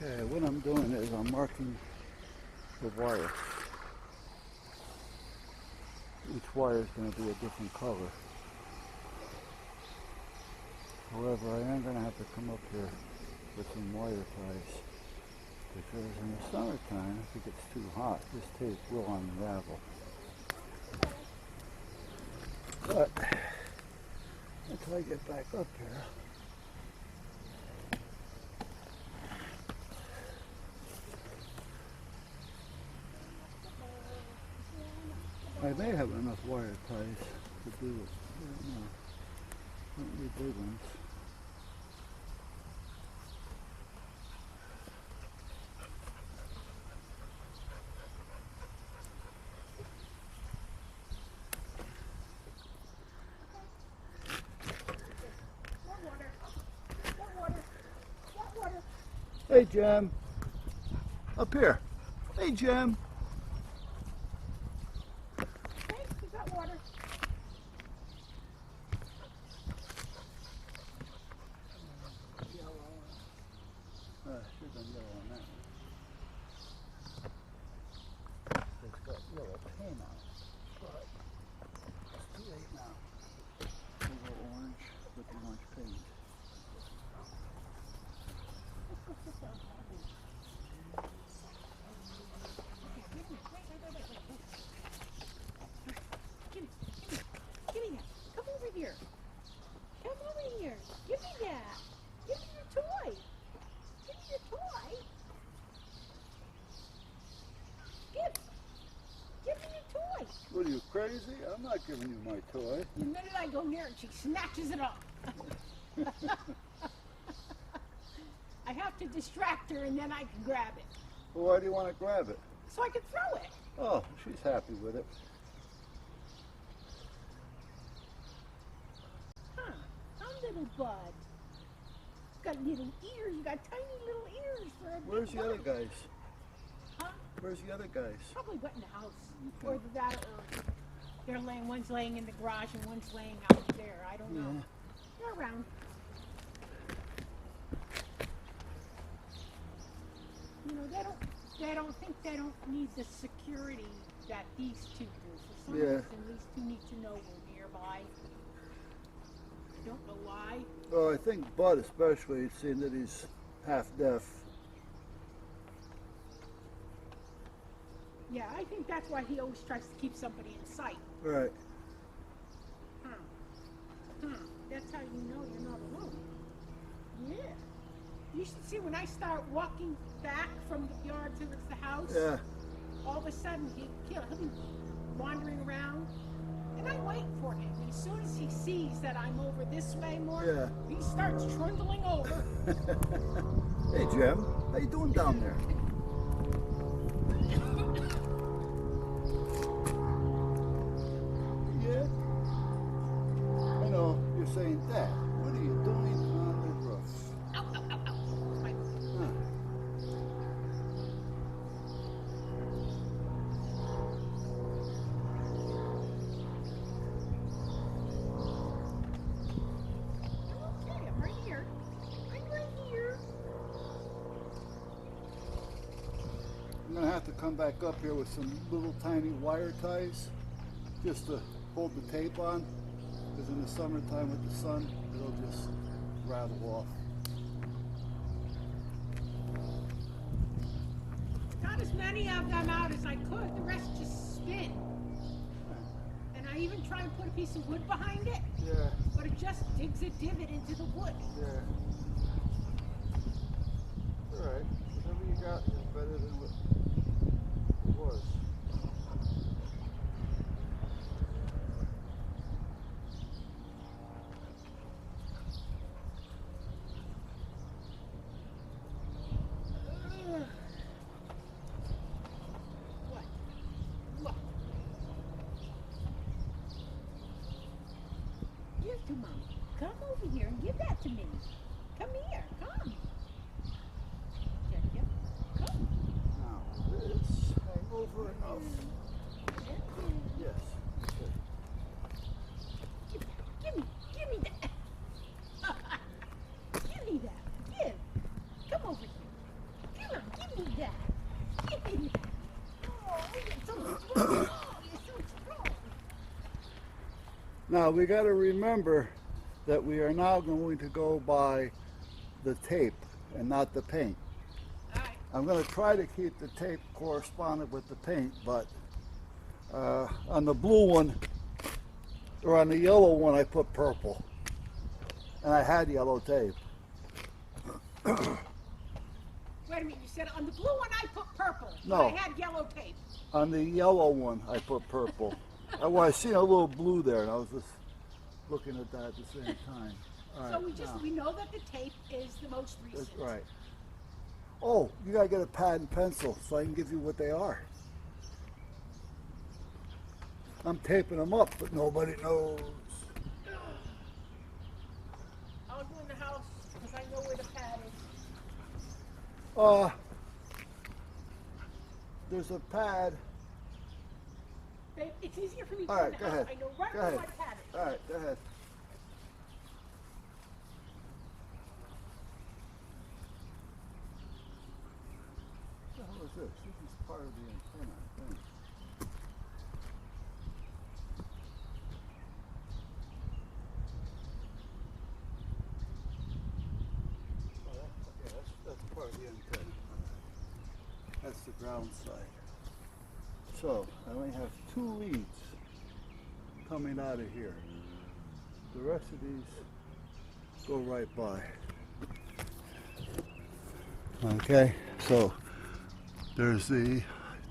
Okay, what I'm doing is I'm marking the wire. Each wire is going to be a different color. However, I am going to have to come up here with some wire ties, because in the summertime, if it gets too hot, this tape will unravel. But until I get back up here, I may have enough wire ties to do it. I don't know. Don't need big ones. Hey, Jem. Up here. Hey, Jem. Hey, you got water. Yellow. Should have been yellow on that one. It's got yellow paint on it, but it's too late now. A little orange with the orange paint. Give me that. Come over here. Come over here. Give me that. Give me your toy. Give me your toy. Give me your toy. What are you, crazy? I'm not giving you my toy. The minute I go near it, she snatches it up. I have to distract her and then I can grab it. Well, why do you want to grab it? So I can throw it. Oh, she's happy with it. Huh. Little bud. Got little ears. You got tiny little ears for a big Where's the bud. other guys? Huh? Where's the other guys? Probably went in the house. Or that, or they're laying. One's laying in the garage and one's laying out there. I don't know. They're around. You know, they don't need the security that these two do. For some reason, these two need to know we're nearby. I don't know why. Well, I think Bud especially, seeing that he's half deaf. Yeah, I think that's why he always tries to keep somebody in sight. Right. That's how you know you're not alone. Yeah. You should see when I start walking back from the yard towards the house. Yeah. All of a sudden he'll be wandering around, and I wait for him. And as soon as he sees that I'm over this way more, he starts trundling over. Hey, Jem, how you doing down there? Yeah. I know you're saying, Dad, what are you doing on the roof? Ow, ow, ow, ow. My Okay, I'm right here. I'm right here. I'm going to have to come back up here with some little tiny wire ties just to hold the tape on, because in the summertime with the sun, it'll just rattle off. Got as many of them out as I could. The rest just spin. And I even try and put a piece of wood behind it, Yeah, but it just digs a divot into the wood. yeah. Alright, whatever you got is better than what it was. What? What? Give to Mom. Come over here and give that to me. Come here. Come. Jacob, come. Now this, hang over enough. Yes. Okay. Give me that. Give me that. Give. Come over here. Now we got to remember that we are now going to go by the tape and not the paint. All right. I'm going to try to keep the tape correspondent with the paint, but on the blue one or on the yellow one I put purple, and I had yellow tape. Wait a minute, you said on the blue one I put purple. No. But I had yellow tape. On the yellow one I put purple. I seen a little blue there, and I was just looking at that at the same time. All So right, we know that the tape is the most recent. that's right. Oh, you gotta get a pad and pencil so I can give you what they are. I'm taping them up, but nobody knows. I'll go in the house because I know where the pad is. There's a pad. Babe, it's easier for me to All go right, in the go house. ahead. I know right Go where ahead. my pad is. All right, go ahead. What the hell is this? This is part of the antenna, I think. That's part of the antenna. That's the ground side. So I only have 2 leads coming out of here. The rest of these go right by. Okay, so there's the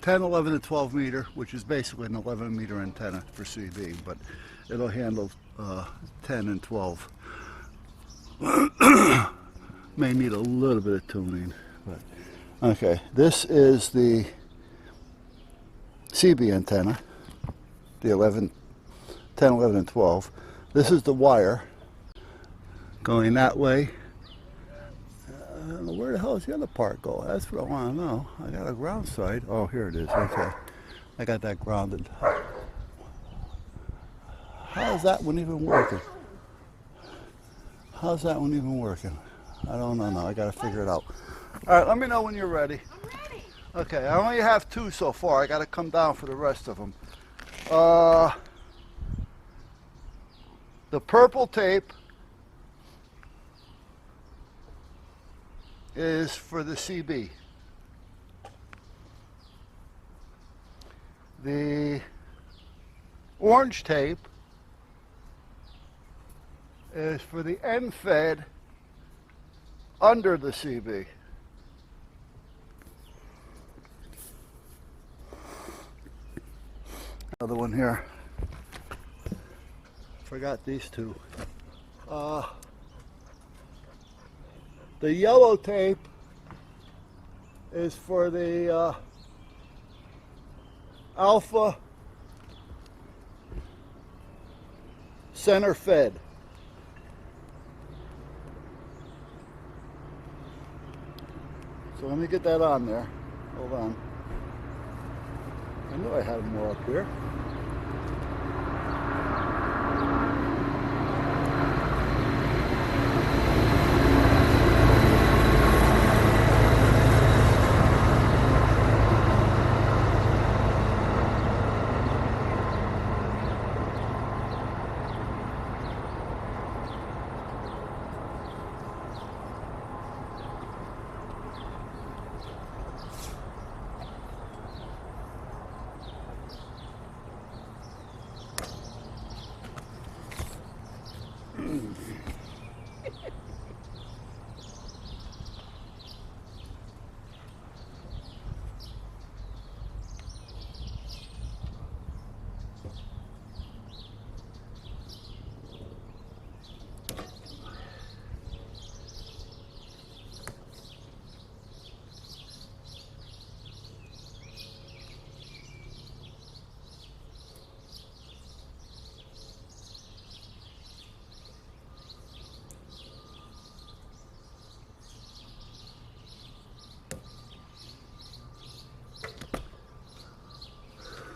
10, 11, and 12 meter, which is basically an 11 meter antenna for CB, but it'll handle 10 and 12. May need a little bit of tuning, but okay. This is the CB antenna, the 11, 10, 11, and 12. This is the wire going that way. I don't know, where the hell does the other part go? That's what I want to know. I got a ground side. Oh, here it is. Okay. I got that grounded. How is that one even working? How's that one even working? I don't know now. I got to figure it out. All right, let me know when you're ready. I'm ready. Okay, I only have 2 so far. I got to come down for the rest of them. The purple tape is for the CB. The orange tape is for the end fed under the CB. Another one here. Forgot these 2. The yellow tape is for the alpha center fed. So let me get that on there. Hold on. I knew I had more up here.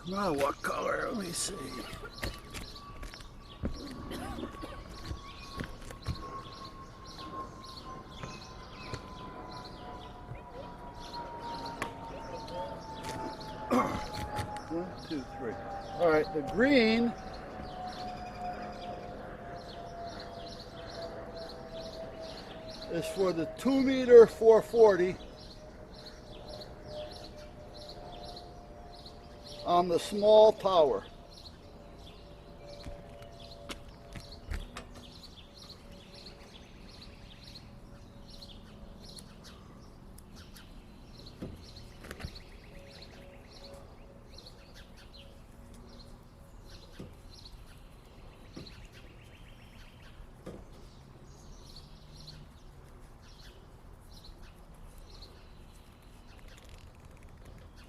Now what color? Let me see. One, two, three. All right, the green is for the 2 meter 440 on the small tower.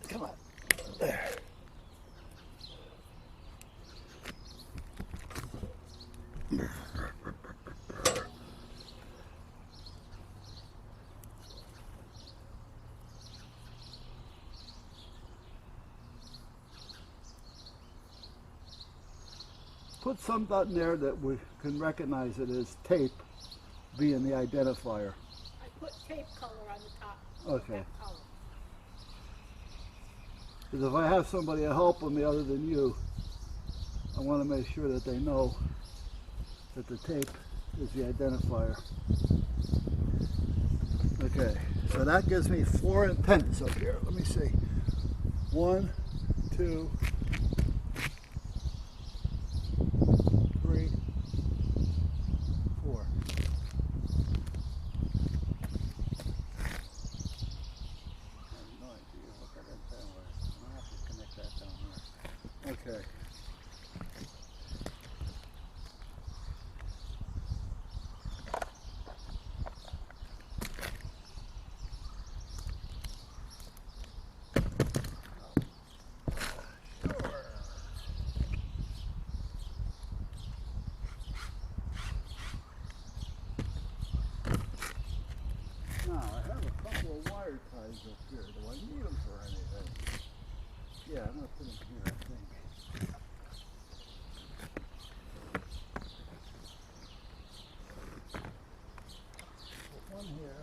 Come on. There. Put something there that we can recognize it as tape being the identifier. I put tape color on the top. Okay. That color. Because if I have somebody to help me other than you, I want to make sure that they know that the tape is the identifier. Okay, so that gives me 4 antennas up here. Let me see. 1, 2, 3, 4. No idea what that antenna was. I'll have to connect that down here. Okay. Now, I have a couple of wire ties up here. Do I need them for anything? Yeah, I'm going to put them here, I think. Put one here.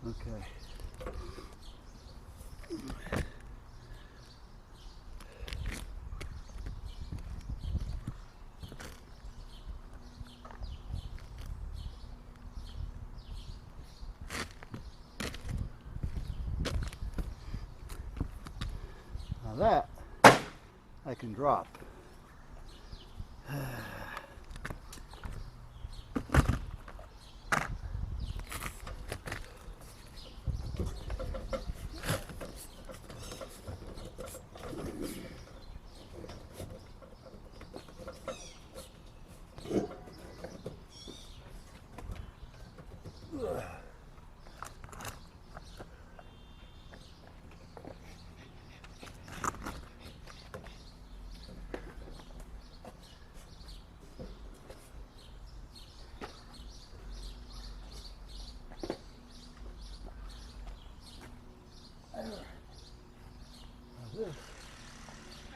Okay. Now that I can drop.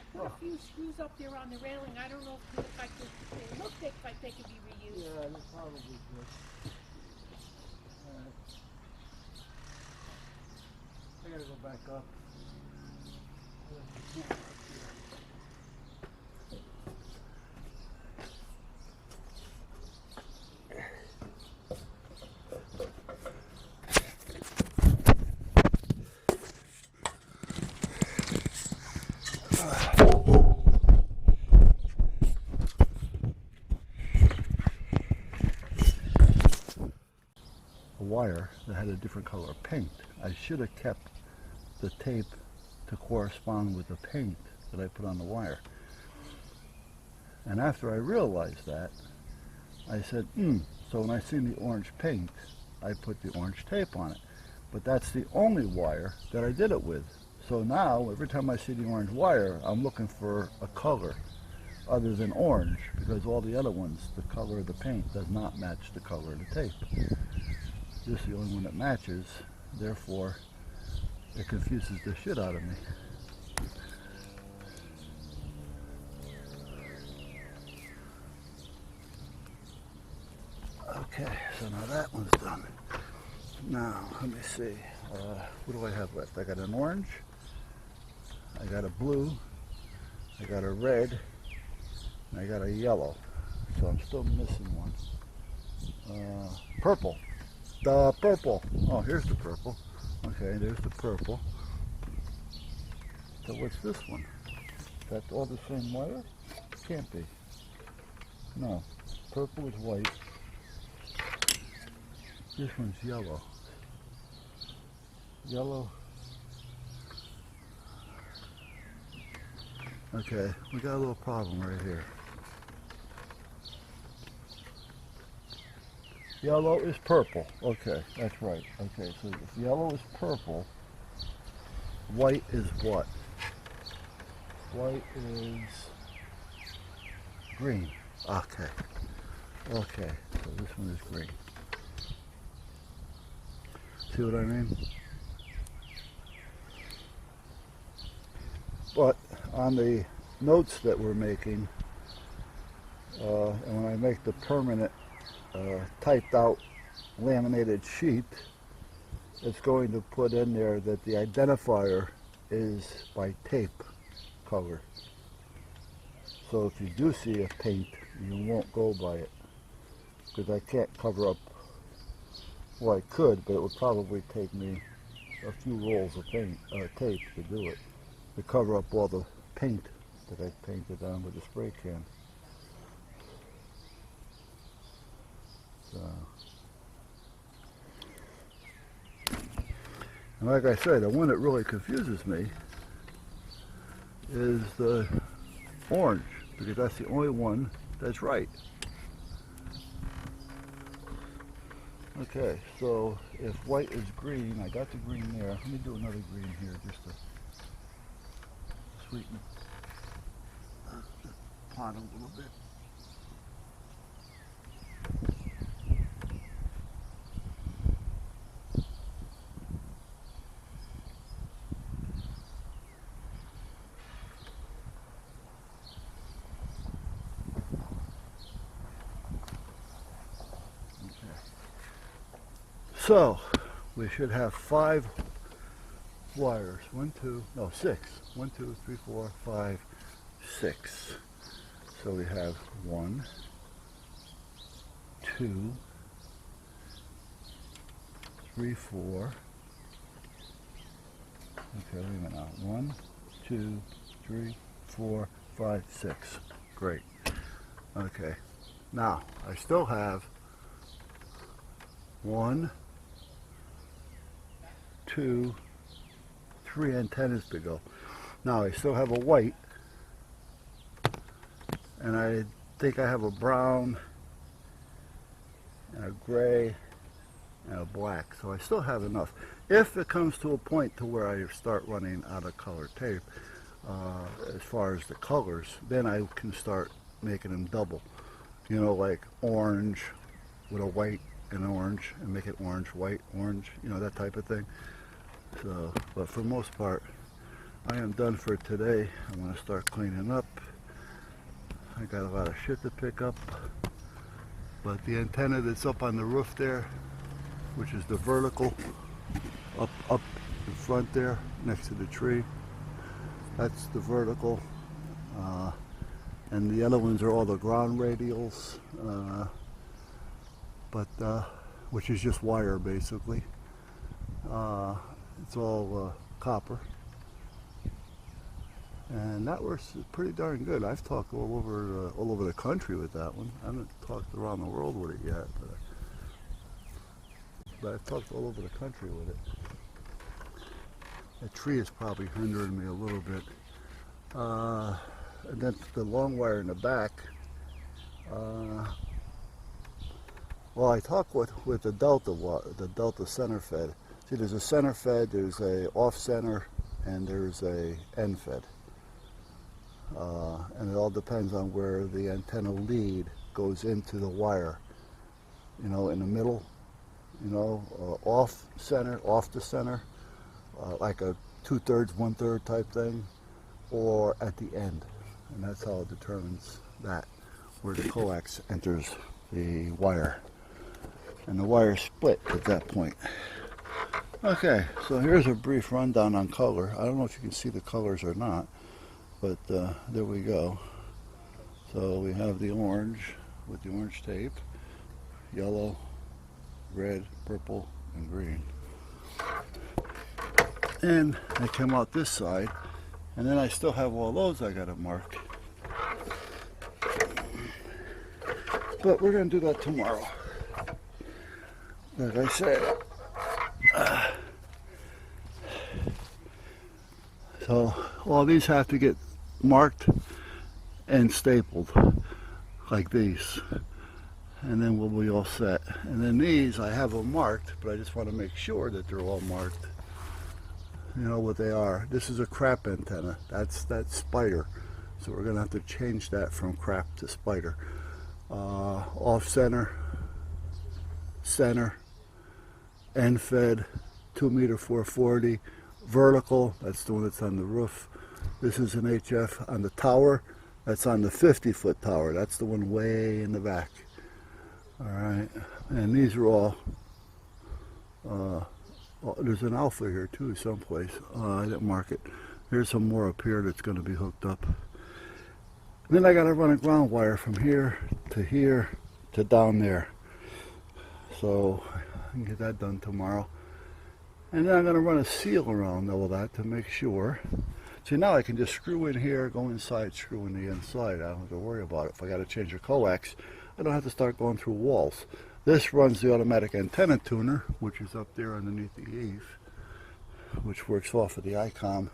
I put a few screws up there on the railing. I don't know if I could, they look like they could be reused. Yeah, that's probably good. I gotta go back up. wire that had a different color paint. I should have kept the tape to correspond with the paint that I put on the wire. And after I realized that, I said, so when I seen the orange paint, I put the orange tape on it. But that's the only wire that I did it with. So now, every time I see the orange wire, I'm looking for a color other than orange, because all the other ones, the color of the paint does not match the color of the tape. This is the only one that matches, therefore it confuses the shit out of me. Okay, so now that one's done. Now, let me see. What do I have left? I got an orange, I got a blue, I got a red, and I got a yellow. So I'm still missing one. Purple. The purple. Oh, here's the purple. Okay, there's the purple. So what's this one? That's all the same wire? Can't be. No. Purple is white. This one's yellow. Yellow. Okay, we got a little problem right here. Yellow is purple. Okay, that's right. Okay, so if yellow is purple, white is what? White is green. Okay. Okay, so this one is green. See what I mean? But on the notes that we're making, and when I make the permanent typed out laminated sheet, it's going to put in there that the identifier is by tape color. So if you do see a paint, you won't go by it, because I can't cover up, well I could, but it would probably take me a few rolls of tape to do it, to cover up all the paint that I painted on with the spray can. So, and like I said, the one that really confuses me is the orange, because that's the only one that's right. Okay, so if white is green, I got the green there. Let me do another green here just to sweeten the pot a little bit. So, we should have 5 wires. 6. 1, 2, 3, 4, 5, 6. So we have 1, 2, 3, 4. Okay, wait a minute now. 1, 2, 3, 4, 5, 6. Great. Okay. Now, I still have 1, 2, 3 antennas to go. Now I still have a white, and I think I have a brown, and a gray, and a black. So I still have enough. If it comes to a point to where I start running out of color tape, as far as the colors, then I can start making them double. You know, like orange with a white and orange, and make it orange, white, orange, you know, that type of thing. So, but for the most part, I am done for today. I'm going to start cleaning up. I got a lot of shit to pick up, but the antenna that's up on the roof there, which is the vertical, up in front there, next to the tree, that's the vertical, and the other ones are all the ground radials, which is just wire basically. It's all copper, and that works pretty darn good. I've talked all over the country with that one. I haven't talked around the world with it yet, but but I've talked all over the country with it. That tree is probably hindering me a little bit. And then the long wire in the back. Well, I talked with the Delta center fed. See, there's a center fed, there's a off center, and there's a end fed. And it all depends on where the antenna lead goes into the wire. You know, in the middle, you know, off center, off the center, like a 2/3, 1/3 type thing, or at the end. And that's how it determines that, where the coax enters the wire. And the wire split at that point. Okay, so here's a brief rundown on color. I don't know if you can see the colors or not, but there we go. So we have the orange with the orange tape, yellow, red, purple, and green. And I come out this side, and then I still have all those I gotta mark. But we're gonna do that tomorrow. Like I said. So all these have to get marked and stapled like these, and then we'll be all set. And then these, I have them marked, but I just want to make sure that they're all marked. You know what they are. This is a crap antenna. That's spider. So we're gonna have to change that from crap to spider. Off center, center, end fed, 2 m 440. Vertical, that's the one that's on the roof. This is an HF on the tower. That's on the 50-foot tower. That's the one way in the back. All right, and these are all, there's an alpha here too someplace. I didn't mark it. There's some more up here that's going to be hooked up. And then I got to run a ground wire from here to down there. So I can get that done tomorrow. And then I'm going to run a seal around all that to make sure. See, now I can just screw in here, go inside, screw in the inside. I don't have to worry about it. If I got to change a coax, I don't have to start going through walls. This runs the automatic antenna tuner, which is up there underneath the eave, which works off of the ICOM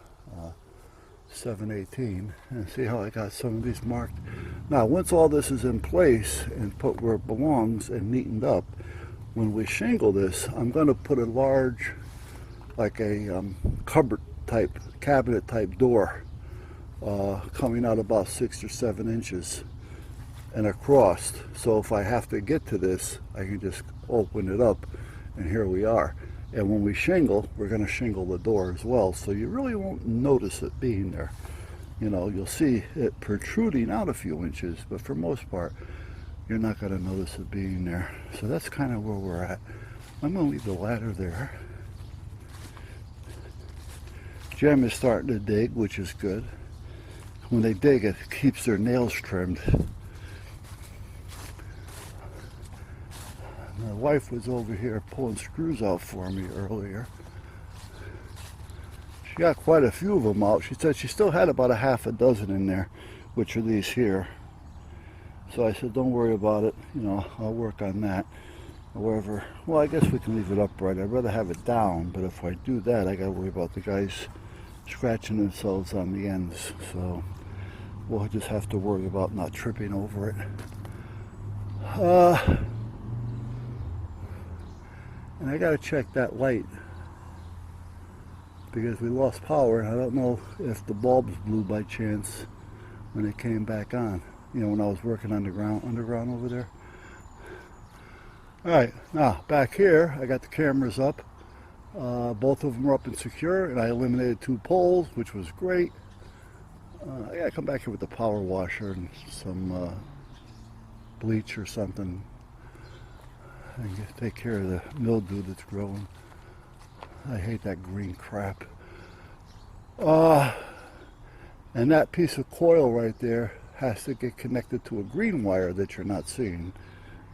718. And see how I got some of these marked. Now, once all this is in place and put where it belongs and neatened up, when we shingle this, I'm going to put a large, like a cupboard type, cabinet type door coming out about 6 or 7 inches and across. So if I have to get to this, I can just open it up, and here we are. And when we shingle, we're going to shingle the door as well, so you really won't notice it being there. You know, you'll see it protruding out a few inches, but for most part, you're not going to notice it being there. So that's kind of where we're at. I'm going to leave the ladder there. Jem is starting to dig, which is good. When they dig, it keeps their nails trimmed. My wife was over here pulling screws out for me earlier. She got quite a few of them out. She said she still had about a half a dozen in there, which are these here. So I said, don't worry about it. You know, I'll work on that. However, well, I guess we can leave it upright. I'd rather have it down, but if I do that, I got to worry about the guys scratching themselves on the ends. So we'll just have to worry about not tripping over it. And I got to check that light because we lost power, and I don't know if the bulbs blew by chance when it came back on. You know, when I was working underground over there. All right, now back here, I got the cameras up. Both of them are up and secure, and I eliminated 2 poles, which was great. I gotta come back here with the power washer and some bleach or something and take care of the mildew that's growing. I hate that green crap. And that piece of coil right there has to get connected to a green wire that you're not seeing.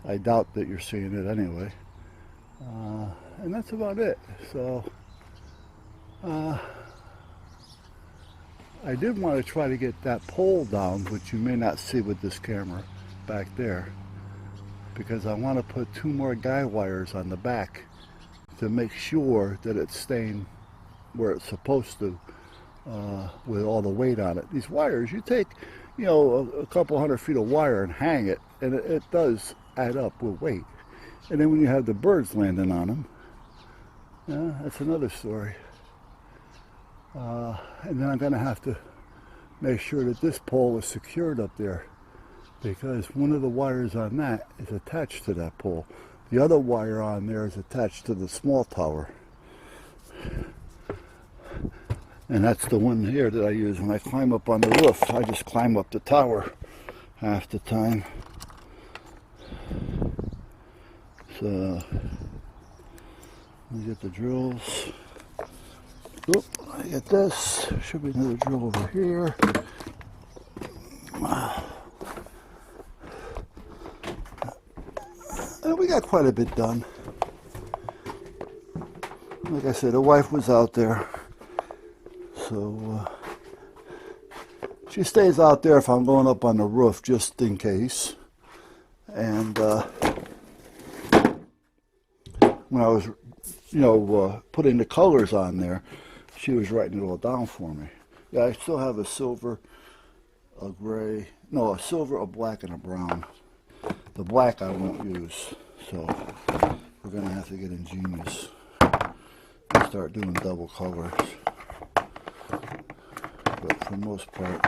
I doubt that you're seeing it anyway. And that's about it. So I did want to try to get that pole down, which you may not see with this camera back there, because I want to put 2 more guy wires on the back to make sure that it's staying where it's supposed to, with all the weight on it. These wires, you take, you know, a couple 100 feet of wire and hang it, and it does add up with weight. And then when you have the birds landing on them, yeah, that's another story. And then I'm going to have to make sure that this pole is secured up there, because one of the wires on that is attached to that pole. The other wire on there is attached to the small tower. And that's the one here that I use when I climb up on the roof. I just climb up the tower half the time. So, let me get the drills. Oop, I get this. Should be another drill over here. And we got quite a bit done. Like I said, the wife was out there. So, she stays out there if I'm going up on the roof, just in case. And when I was, you know, putting the colors on there, she was writing it all down for me. Yeah, I still have a silver, a gray, no, a silver, a black, and a brown. The black I won't use, so we're going to have to get ingenious and start doing double colors. But for the most part,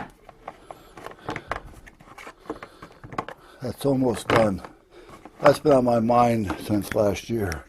that's almost done. That's been on my mind since last year.